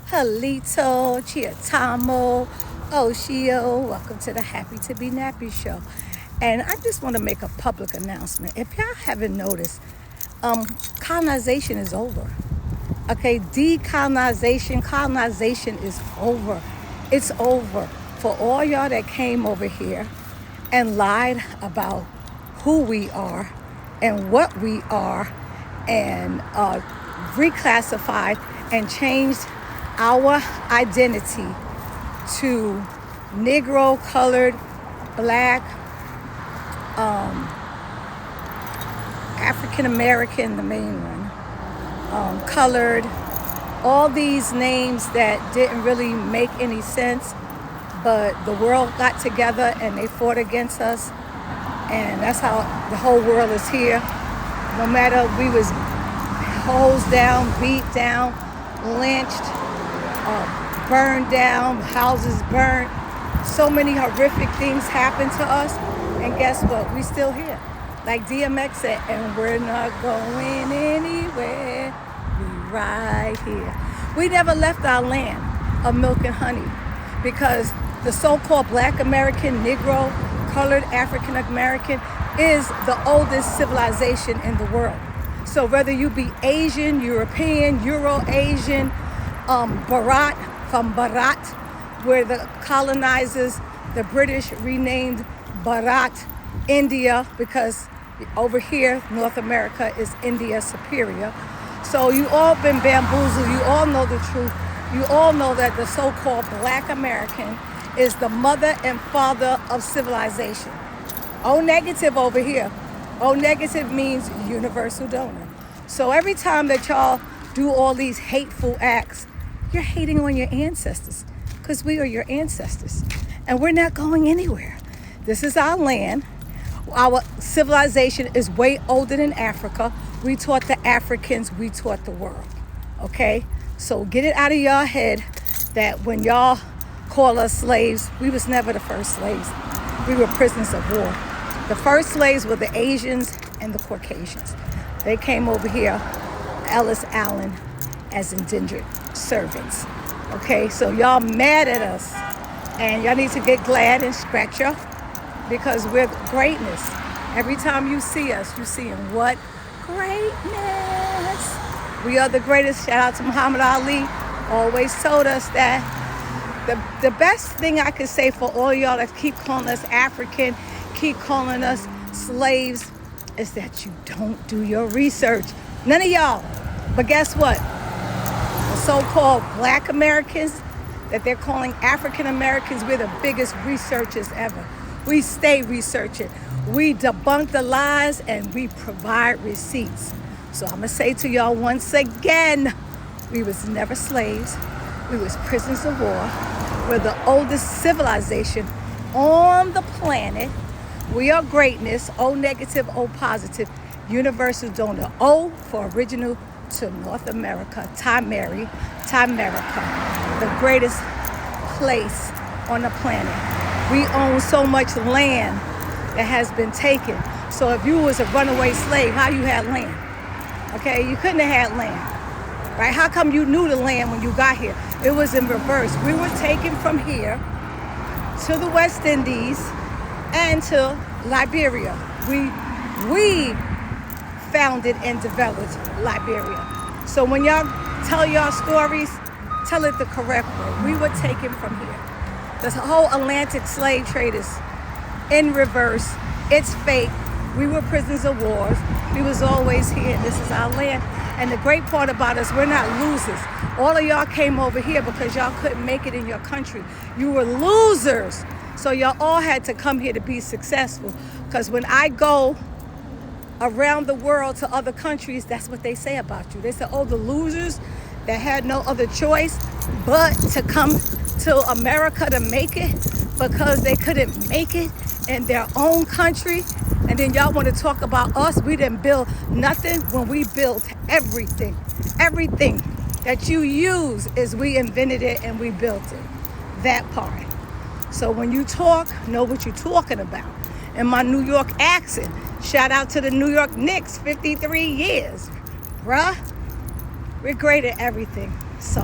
Halito, Chiatamo, Oshio. Welcome to the Happy to Be Nappy show. And I just want to make a public announcement. If y'all haven't noticed, colonization is over. Okay, colonization is over. It's over. For all y'all that came over here and lied about who we are and what we are and reclassified and changed our identity to Negro, colored, black, African American, the main one, colored, all these names that didn't really make any sense, but the world got together and they fought against us, and that's how the whole world is here. No matter, we was hosed down, beat down, lynched, burned down, houses burned. So many horrific things happened to us, and guess what? We still here. Like DMX said, and we're not going anywhere. We right here. We never left our land of milk and honey because the so-called Black American, Negro, colored African American is the oldest civilization in the world. So whether you be Asian, European, Euro-Asian, Bharat, from Bharat, where the colonizers, the British renamed Bharat India, because over here, North America is India superior. So you all been bamboozled, you all know the truth. You all know that the so-called Black American is the mother and father of civilization. O negative over here. O negative means universal donor. So every time that y'all do all these hateful acts, you're hating on your ancestors, because we are your ancestors. And we're not going anywhere. This is our land. Our civilization is way older than Africa. We taught the Africans, we taught the world. Okay? So get it out of your head that when y'all call us slaves, we was never the first slaves. We were prisoners of war. The first slaves were the Asians and the Caucasians. They came over here, Ellis Allen, as indentured servants. Okay, so y'all mad at us, and y'all need to get glad and scratch your, because we're greatness. Every time you see us, you see in what? Greatness. We are the greatest. Shout out to Muhammad Ali. Always told us that the best thing I could say for all y'all that keep calling us African, keep calling us slaves, is that you don't do your research. None of y'all. But guess what? The so-called Black Americans that they're calling African Americans, we're the biggest researchers ever. We stay researching. We debunk the lies and we provide receipts. So I'm gonna say to y'all once again, we was never slaves. We was prisoners of war. We're the oldest civilization on the planet. We are greatness. O negative, O positive, universal donor. O for original to North America, Tamerica, the greatest place on the planet. We own so much land that has been taken. So if you was a runaway slave, how you had land? Okay, you couldn't have had land, right? How come you knew the land when you got here? It was in reverse. We were taken from here to the West Indies and to Liberia. We founded and developed Liberia. So when y'all tell y'all stories, tell it the correct way. We were taken from here. The whole Atlantic slave trade is in reverse. It's fake. We were prisoners of wars. We was always here. This is our land. And the great part about us, we're not losers. All of y'all came over here because y'all couldn't make it in your country. You were losers. So y'all all had to come here to be successful. Because when I go around the world to other countries, that's what they say about you. They say, oh, the losers that had no other choice but to come to America to make it because they couldn't make it in their own country. And then y'all want to talk about us. We didn't build nothing when we built everything. Everything that you use is we invented it and we built it. That part. So when you talk, know what you're talking about. And my New York accent, shout out to the New York Knicks, 53 years. Bruh, we're great at everything. So